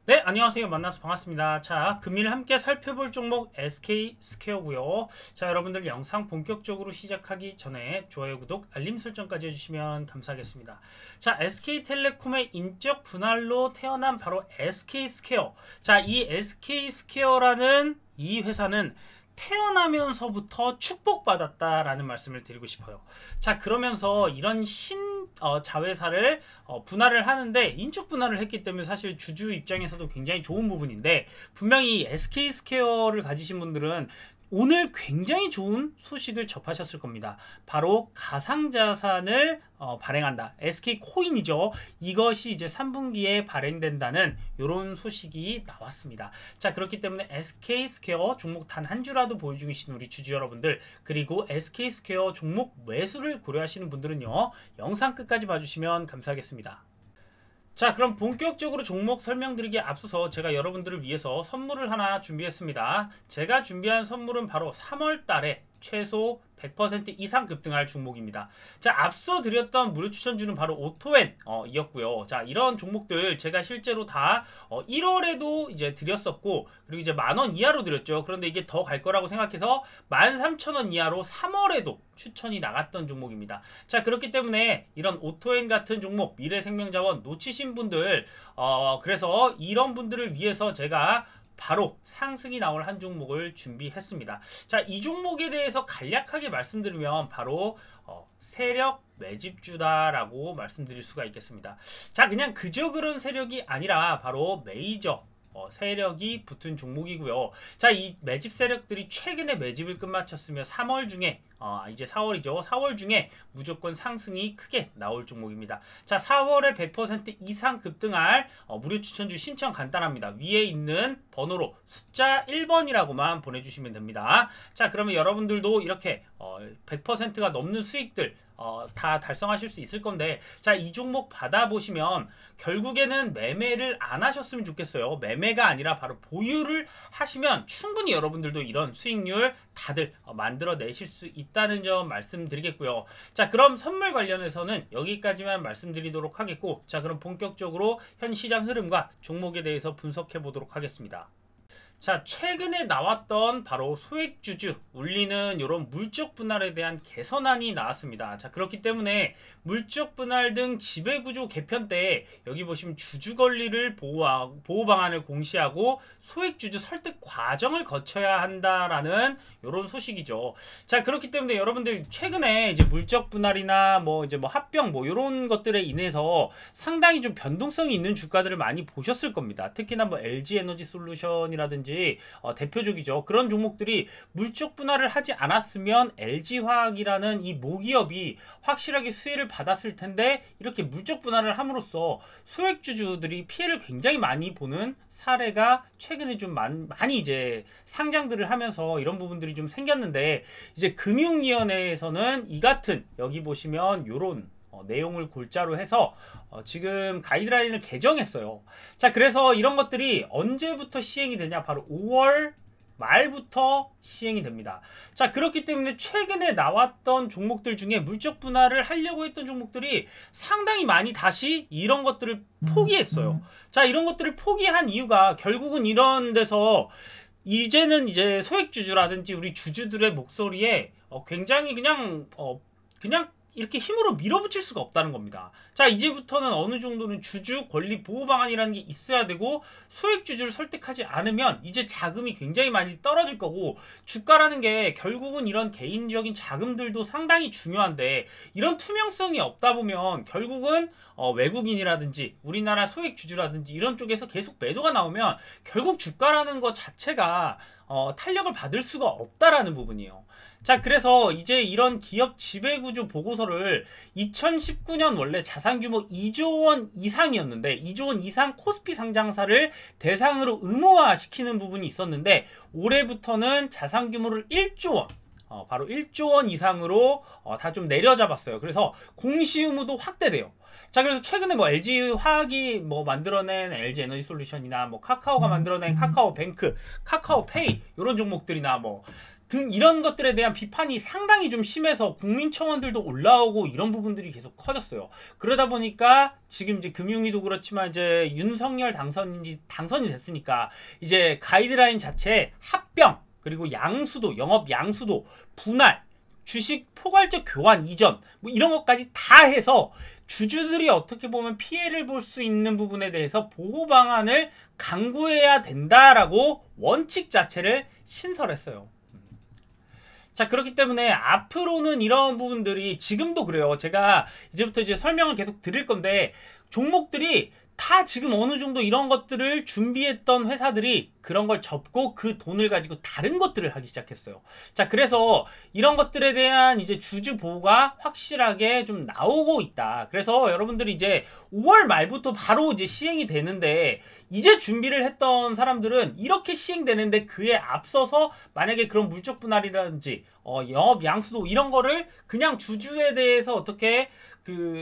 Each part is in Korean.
네, 안녕하세요. 만나서 반갑습니다. 자, 금일 함께 살펴볼 종목 SK 스퀘어고요. 자, 여러분들 영상 본격적으로 시작하기 전에 좋아요, 구독, 알림 설정까지 해주시면 감사하겠습니다. 자, SK텔레콤의 인적 분할로 태어난 바로 SK 스퀘어. 자, 이 SK 스퀘어라는 이 회사는 태어나면서부터 축복받았다라는 말씀을 드리고 싶어요. 자, 그러면서 이런 자회사를 분할을 하는데 인적 분할을 했기 때문에 사실 주주 입장에서도 굉장히 좋은 부분인데, 분명히 SK 스퀘어를 가지신 분들은 오늘 굉장히 좋은 소식을 접하셨을 겁니다. 바로 가상자산을 발행한다. SK 코인이죠. 이것이 이제 3분기에 발행된다는 이런 소식이 나왔습니다. 자, 그렇기 때문에 SK 스퀘어 종목 단 한 주라도 보유 중이신 우리 주주 여러분들, 그리고 SK 스퀘어 종목 매수를 고려하시는 분들은요, 영상 끝까지 봐주시면 감사하겠습니다. 자, 그럼 본격적으로 종목 설명드리기에 앞서서 제가 여러분들을 위해서 선물을 하나 준비했습니다. 제가 준비한 선물은 바로 3월 달에 최소 100% 이상 급등할 종목입니다. 자, 앞서 드렸던 무료 추천주는 바로 오토엔 이었고요. 자, 이런 종목들 제가 실제로 다 1월에도 이제 드렸었고, 그리고 이제 10,000원 이하로 드렸죠. 그런데 이게 더 갈 거라고 생각해서 13,000원 이하로 3월에도 추천이 나갔던 종목입니다. 자, 그렇기 때문에 이런 오토엔 같은 종목, 미래생명자원 놓치신 분들, 그래서 이런 분들을 위해서 제가 바로 상승이 나올 한 종목을 준비했습니다. 자, 이 종목에 대해서 간략하게 말씀드리면 바로 세력 매집주다라고 말씀드릴 수가 있겠습니다. 자, 그냥 그저 그런 세력이 아니라 바로 메이저 세력이 붙은 종목이고요. 자, 이 매집 세력들이 최근에 매집을 끝마쳤으며 3월 중에 이제 4월이죠. 4월 중에 무조건 상승이 크게 나올 종목입니다. 자, 4월에 100% 이상 급등할 무료 추천주 신청 간단합니다. 위에 있는 번호로 숫자 1번이라고만 보내주시면 됩니다. 자, 그러면 여러분들도 이렇게 100%가 넘는 수익들 다 달성하실 수 있을 건데, 자, 이 종목 받아보시면 결국에는 매매를 안 하셨으면 좋겠어요. 매매가 아니라 바로 보유를 하시면 충분히 여러분들도 이런 수익률 다들 만들어내실 수 있다는 점 말씀드리겠고요. 자, 그럼 선물 관련해서는 여기까지만 말씀드리도록 하겠고, 자, 그럼 본격적으로 현 시장 흐름과 종목에 대해서 분석해 보도록 하겠습니다. 자, 최근에 나왔던 바로 소액주주 울리는 이런 물적 분할에 대한 개선안이 나왔습니다. 자, 그렇기 때문에 물적 분할 등 지배구조 개편 때 여기 보시면 주주 권리를 보호 방안을 공시하고 소액주주 설득 과정을 거쳐야 한다라는 이런 소식이죠. 자, 그렇기 때문에 여러분들 최근에 이제 물적 분할이나 뭐 이제 뭐 합병 뭐 이런 것들에 인해서 상당히 좀 변동성이 있는 주가들을 많이 보셨을 겁니다. 특히나 뭐 LG 에너지 솔루션이라든지 대표적이죠. 그런 종목들이 물적 분할을 하지 않았으면 LG화학이라는 이 모기업이 확실하게 수혜를 받았을 텐데, 이렇게 물적 분할을 함으로써 소액주주들이 피해를 굉장히 많이 보는 사례가 최근에 좀 많이 이제 상장들을 하면서 이런 부분들이 좀 생겼는데, 이제 금융위원회에서는 이 같은 여기 보시면 요런 내용을 골자로 해서 지금 가이드라인을 개정했어요. 자, 그래서 이런 것들이 언제부터 시행이 되냐, 바로 5월 말부터 시행이 됩니다. 자, 그렇기 때문에 최근에 나왔던 종목들 중에 물적 분할을 하려고 했던 종목들이 상당히 많이 다시 이런 것들을 포기했어요. 자, 이런 것들을 포기한 이유가 결국은 이런 데서 이제는 이제 소액주주라든지 우리 주주들의 목소리에 굉장히 그냥 이렇게 힘으로 밀어붙일 수가 없다는 겁니다. 자, 이제부터는 어느 정도는 주주 권리 보호 방안이라는 게 있어야 되고, 소액주주를 설득하지 않으면 이제 자금이 굉장히 많이 떨어질 거고, 주가라는 게 결국은 이런 개인적인 자금들도 상당히 중요한데, 이런 투명성이 없다 보면 결국은 외국인이라든지 우리나라 소액주주라든지 이런 쪽에서 계속 매도가 나오면 결국 주가라는 것 자체가 탄력을 받을 수가 없다라는 부분이에요. 자, 그래서 이제 이런 기업 지배구조 보고서를 2019년 원래 자산규모 2조 원 이상이었는데 2조 원 이상 코스피 상장사를 대상으로 의무화시키는 부분이 있었는데, 올해부터는 자산규모를 1조 원 바로 1조 원 이상으로 다 좀 내려잡았어요. 그래서 공시 의무도 확대돼요. 자, 그래서 최근에 뭐 LG 화학이 뭐 만들어낸 LG 에너지 솔루션이나 뭐 카카오가 만들어낸 카카오뱅크, 카카오페이 이런 종목들이나 뭐 등 이런 것들에 대한 비판이 상당히 좀 심해서 국민청원들도 올라오고 이런 부분들이 계속 커졌어요. 그러다 보니까 지금 이제 금융위도 그렇지만 이제 윤석열 당선이 됐으니까 이제 가이드라인 자체에 합병 그리고 양수도 영업 양수도 분할 주식 포괄적 교환 이전 뭐 이런 것까지 다 해서 주주들이 어떻게 보면 피해를 볼 수 있는 부분에 대해서 보호 방안을 강구해야 된다라고 원칙 자체를 신설했어요. 자, 그렇기 때문에 앞으로는 이런 부분들이 지금도 그래요. 제가 이제부터 이제 설명을 계속 드릴 건데 종목들이 다 지금 어느 정도 이런 것들을 준비했던 회사들이 그런 걸 접고 그 돈을 가지고 다른 것들을 하기 시작했어요. 자, 그래서 이런 것들에 대한 이제 주주 보호가 확실하게 좀 나오고 있다. 그래서 여러분들이 이제 5월 말부터 바로 이제 시행이 되는데 이제 준비를 했던 사람들은 이렇게 시행되는데 그에 앞서서 만약에 그런 물적 분할이라든지 영업 양수도 이런 거를 그냥 주주에 대해서 어떻게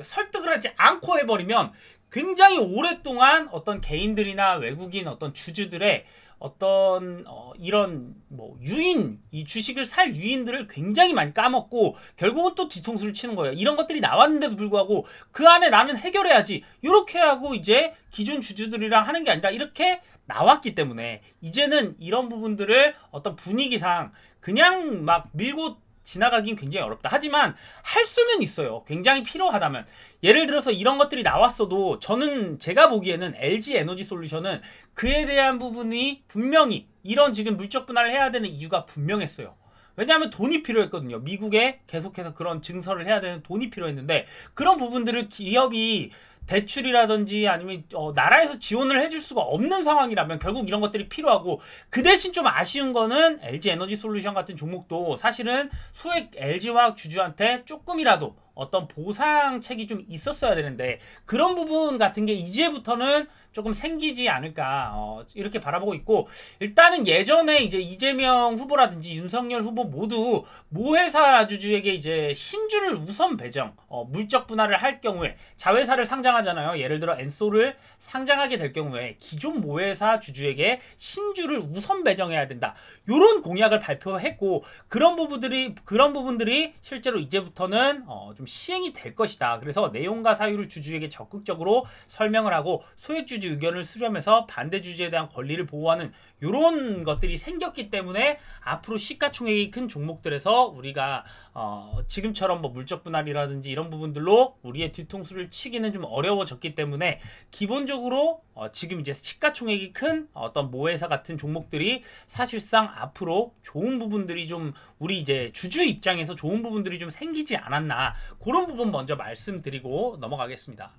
설득을 하지 않고 해버리면 굉장히 오랫동안 어떤 개인들이나 외국인 어떤 주주들의 어떤 이런 뭐 유인, 이 주식을 살 유인들을 굉장히 많이 까먹고 결국은 또 뒤통수를 치는 거예요. 이런 것들이 나왔는데도 불구하고 그 안에 나는 해결해야지 이렇게 하고 이제 기존 주주들이랑 하는 게 아니라 이렇게 나왔기 때문에 이제는 이런 부분들을 어떤 분위기상 그냥 막 밀고 지나가긴 굉장히 어렵다. 하지만 할 수는 있어요. 굉장히 필요하다면. 예를 들어서 이런 것들이 나왔어도 제가 보기에는 LG 에너지 솔루션은 그에 대한 부분이 분명히 이런 지금 물적 분할을 해야 되는 이유가 분명했어요. 왜냐하면 돈이 필요했거든요. 미국에 계속해서 그런 증설을 해야 되는 돈이 필요했는데 그런 부분들을 기업이 대출이라든지 아니면 나라에서 지원을 해줄 수가 없는 상황이라면 결국 이런 것들이 필요하고 그 대신 좀 아쉬운 거는 LG 에너지 솔루션 같은 종목도 사실은 소액 LG화학 주주한테 조금이라도 어떤 보상책이 좀 있었어야 되는데 그런 부분 같은 게 이제부터는 조금 생기지 않을까 이렇게 바라보고 있고 일단은 예전에 이제 이재명 후보라든지 윤석열 후보 모두 모회사 주주에게 이제 신주를 우선 배정 물적 분할을 할 경우에 자회사를 상장하잖아요. 예를 들어 엔소를 상장하게 될 경우에 기존 모회사 주주에게 신주를 우선 배정해야 된다. 요런 공약을 발표했고 그런 부분들이 실제로 이제부터는 좀 시행이 될 것이다. 그래서 내용과 사유를 주주에게 적극적으로 설명을 하고 소액 주주 의견을 수렴해서 반대 주주에 대한 권리를 보호하는 이런 것들이 생겼기 때문에 앞으로 시가총액이 큰 종목들에서 우리가 지금처럼 뭐 물적 분할이라든지 이런 부분들로 우리의 뒤통수를 치기는 좀 어려워졌기 때문에 기본적으로 지금 이제 시가총액이 큰 어떤 모회사 같은 종목들이 사실상 앞으로 좋은 부분들이 좀 우리 이제 주주 입장에서 좋은 부분들이 좀 생기지 않았나 그런 부분 먼저 말씀드리고 넘어가겠습니다.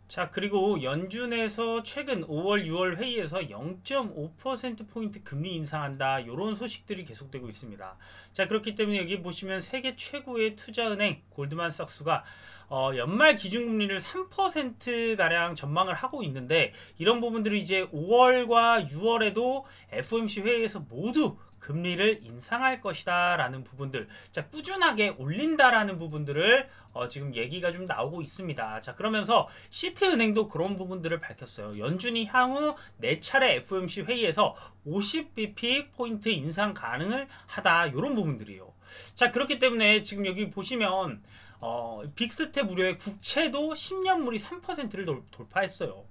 자, 그리고 연준에서 최근 5월, 6월 회의에서 0.5%포인트 금리 인상한다. 이런 소식들이 계속되고 있습니다. 자, 그렇기 때문에 여기 보시면 세계 최고의 투자은행 골드만삭스가 연말 기준금리를 3%가량 전망을 하고 있는데 이런 부분들이 이제 5월과 6월에도 FOMC 회의에서 모두 금리를 인상할 것이다 라는 부분들, 자, 꾸준하게 올린다라는 부분들을 지금 얘기가 좀 나오고 있습니다. 자, 그러면서 시티은행도 그런 부분들을 밝혔어요. 연준이 향후 4차례 FOMC 회의에서 50bp 포인트 인상 가능을 하다, 이런 부분들이에요. 자, 그렇기 때문에 지금 여기 보시면 빅스텝 우려의 국채도 10년물이 3%를 돌파했어요.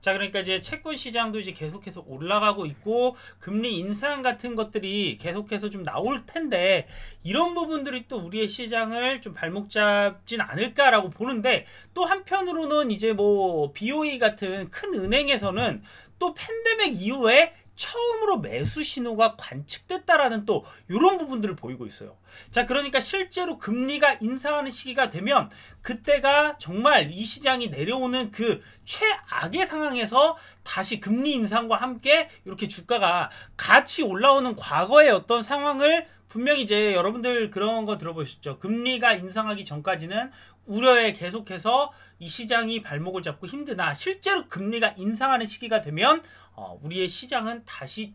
자, 그러니까 이제 채권 시장도 이제 계속해서 올라가고 있고 금리 인상 같은 것들이 계속해서 좀 나올 텐데 이런 부분들이 또 우리의 시장을 좀 발목 잡진 않을까라고 보는데 또 한편으로는 이제 뭐 BOE 같은 큰 은행에서는 또 팬데믹 이후에 처음으로 매수 신호가 관측됐다라는 또 이런 부분들을 보이고 있어요. 자, 그러니까 실제로 금리가 인상하는 시기가 되면 그때가 정말 이 시장이 내려오는 그 최악의 상황에서 다시 금리 인상과 함께 이렇게 주가가 같이 올라오는 과거의 어떤 상황을 분명히 이제 여러분들 그런 거 들어보셨죠. 금리가 인상하기 전까지는 우려에 계속해서 이 시장이 발목을 잡고 힘드나 실제로 금리가 인상하는 시기가 되면 우리의 시장은 다시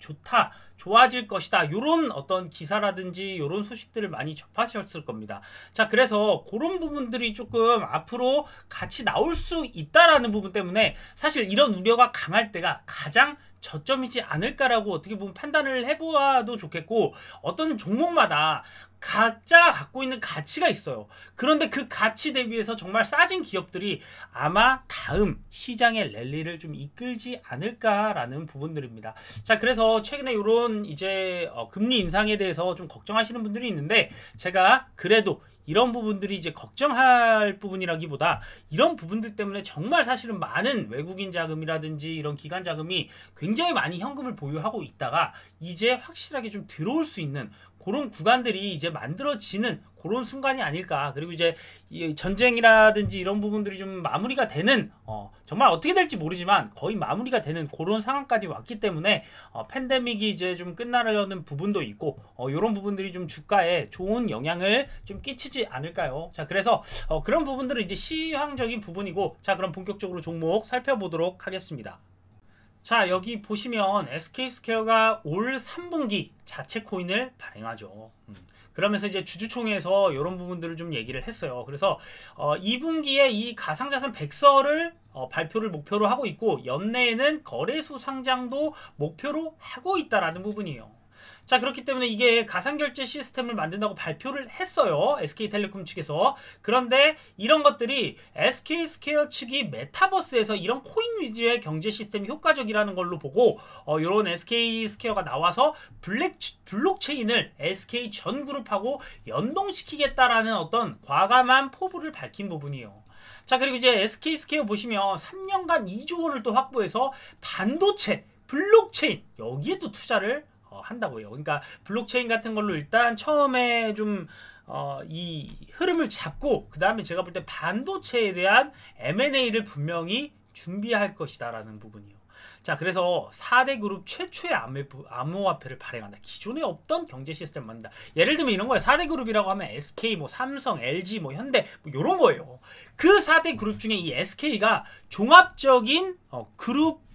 좋아질 것이다. 요런 어떤 기사라든지 요런 소식들을 많이 접하셨을 겁니다. 자, 그래서 그런 부분들이 조금 앞으로 같이 나올 수 있다라는 부분 때문에 사실 이런 우려가 강할 때가 가장 저점이지 않을까라고 어떻게 보면 판단을 해보아도 좋겠고, 어떤 종목마다 각자가 갖고 있는 가치가 있어요. 그런데 그 가치 대비해서 정말 싸진 기업들이 아마 다음 시장의 랠리를 좀 이끌지 않을까라는 부분들입니다. 자, 그래서 최근에 이런 이제 금리 인상에 대해서 좀 걱정하시는 분들이 있는데, 제가 그래도 이런 부분들이 이제 걱정할 부분이라기보다 이런 부분들 때문에 정말 사실은 많은 외국인 자금이라든지 이런 기관 자금이 굉장히 많이 현금을 보유하고 있다가 이제 확실하게 좀 들어올 수 있는 그런 구간들이 이제 만들어지는 그런 순간이 아닐까. 그리고 이제 이 전쟁이라든지 이런 부분들이 좀 마무리가 되는, 정말 어떻게 될지 모르지만 거의 마무리가 되는 그런 상황까지 왔기 때문에 팬데믹이 이제 좀 끝나려는 부분도 있고, 이런 부분들이 좀 주가에 좋은 영향을 좀 끼치지 않을까요? 자, 그래서 그런 부분들은 이제 시황적인 부분이고, 자, 그럼 본격적으로 종목 살펴보도록 하겠습니다. 자, 여기 보시면 SK스퀘어가 올 3분기 자체 코인을 발행하죠. 그러면서 이제 주주총회에서 이런 부분들을 좀 얘기를 했어요. 그래서 2분기에 이 가상자산 100서를 발표를 목표로 하고 있고, 연내에는 거래소 상장도 목표로 하고 있다라는 부분이에요. 자, 그렇기 때문에 이게 가상결제 시스템을 만든다고 발표를 했어요. SK텔레콤 측에서. 그런데 이런 것들이 SK스퀘어 측이 메타버스에서 이런 코인 위주의 경제 시스템이 효과적이라는 걸로 보고, 이런 SK스퀘어가 나와서 블록체인을 SK 전 그룹하고 연동시키겠다라는 어떤 과감한 포부를 밝힌 부분이에요. 자, 그리고 이제 SK스퀘어 보시면 3년간 2조 원을 또 확보해서 반도체, 블록체인 여기에 또 투자를 한다고요. 그러니까 블록체인 같은 걸로 일단 처음에 좀 이 흐름을 잡고, 그 다음에 제가 볼 때 반도체에 대한 M&A를 분명히 준비할 것이다 라는 부분이요. 자, 그래서 4대 그룹 최초의 암호화폐를 발행한다. 기존에 없던 경제 시스템을 만든다. 예를 들면 이런 거예요. 4대 그룹이라고 하면 SK, 뭐 삼성, LG, 뭐 현대, 뭐 이런 거예요. 그 4대 그룹 중에 이 SK가 종합적인 그룹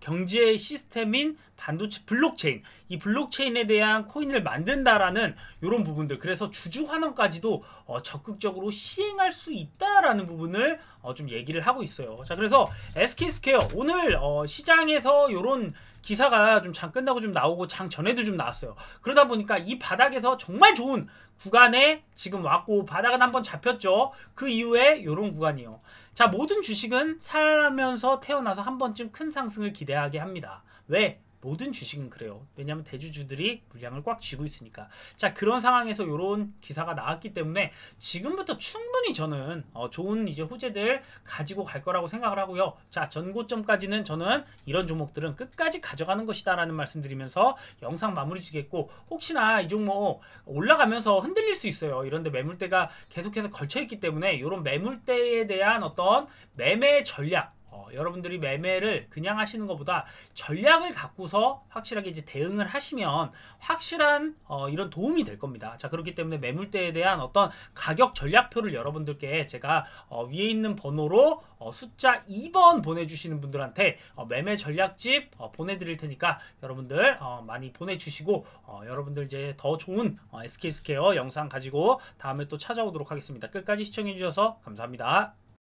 경제 시스템인 반도체 블록체인, 이 블록체인에 대한 코인을 만든다라는 이런 부분들, 그래서 주주 환원까지도 적극적으로 시행할 수 있다라는 부분을 좀 얘기를 하고 있어요. 자, 그래서 SK스퀘어 오늘 시장에서 이런 기사가 좀 장 끝나고 좀 나오고 장 전에도 좀 나왔어요. 그러다 보니까 이 바닥에서 정말 좋은 구간에 지금 왔고, 바닥은 한번 잡혔죠. 그 이후에 이런 구간이요. 자, 모든 주식은 살면서 태어나서 한 번쯤 큰 상승을 기대하게 합니다. 왜? 모든 주식은 그래요. 왜냐하면 대주주들이 물량을 꽉 쥐고 있으니까. 자, 그런 상황에서 이런 기사가 나왔기 때문에 지금부터 충분히 저는 좋은 이제 호재들 가지고 갈 거라고 생각을 하고요. 자, 전고점까지는 저는 이런 종목들은 끝까지 가져가는 것이다라는 말씀드리면서 영상 마무리 지겠고, 혹시나 이 종목 올라가면서 흔들릴 수 있어요. 이런데 매물대가 계속해서 걸쳐있기 때문에 이런 매물대에 대한 어떤 매매 전략, 여러분들이 매매를 그냥 하시는 것보다 전략을 갖고서 확실하게 이제 대응을 하시면 확실한 이런 도움이 될 겁니다. 자, 그렇기 때문에 매물대에 대한 어떤 가격 전략표를 여러분들께 제가 위에 있는 번호로 숫자 2번 보내주시는 분들한테 매매 전략집 보내드릴 테니까 여러분들 많이 보내주시고, 여러분들 이제 더 좋은 SK스퀘어 영상 가지고 다음에 또 찾아오도록 하겠습니다. 끝까지 시청해주셔서 감사합니다.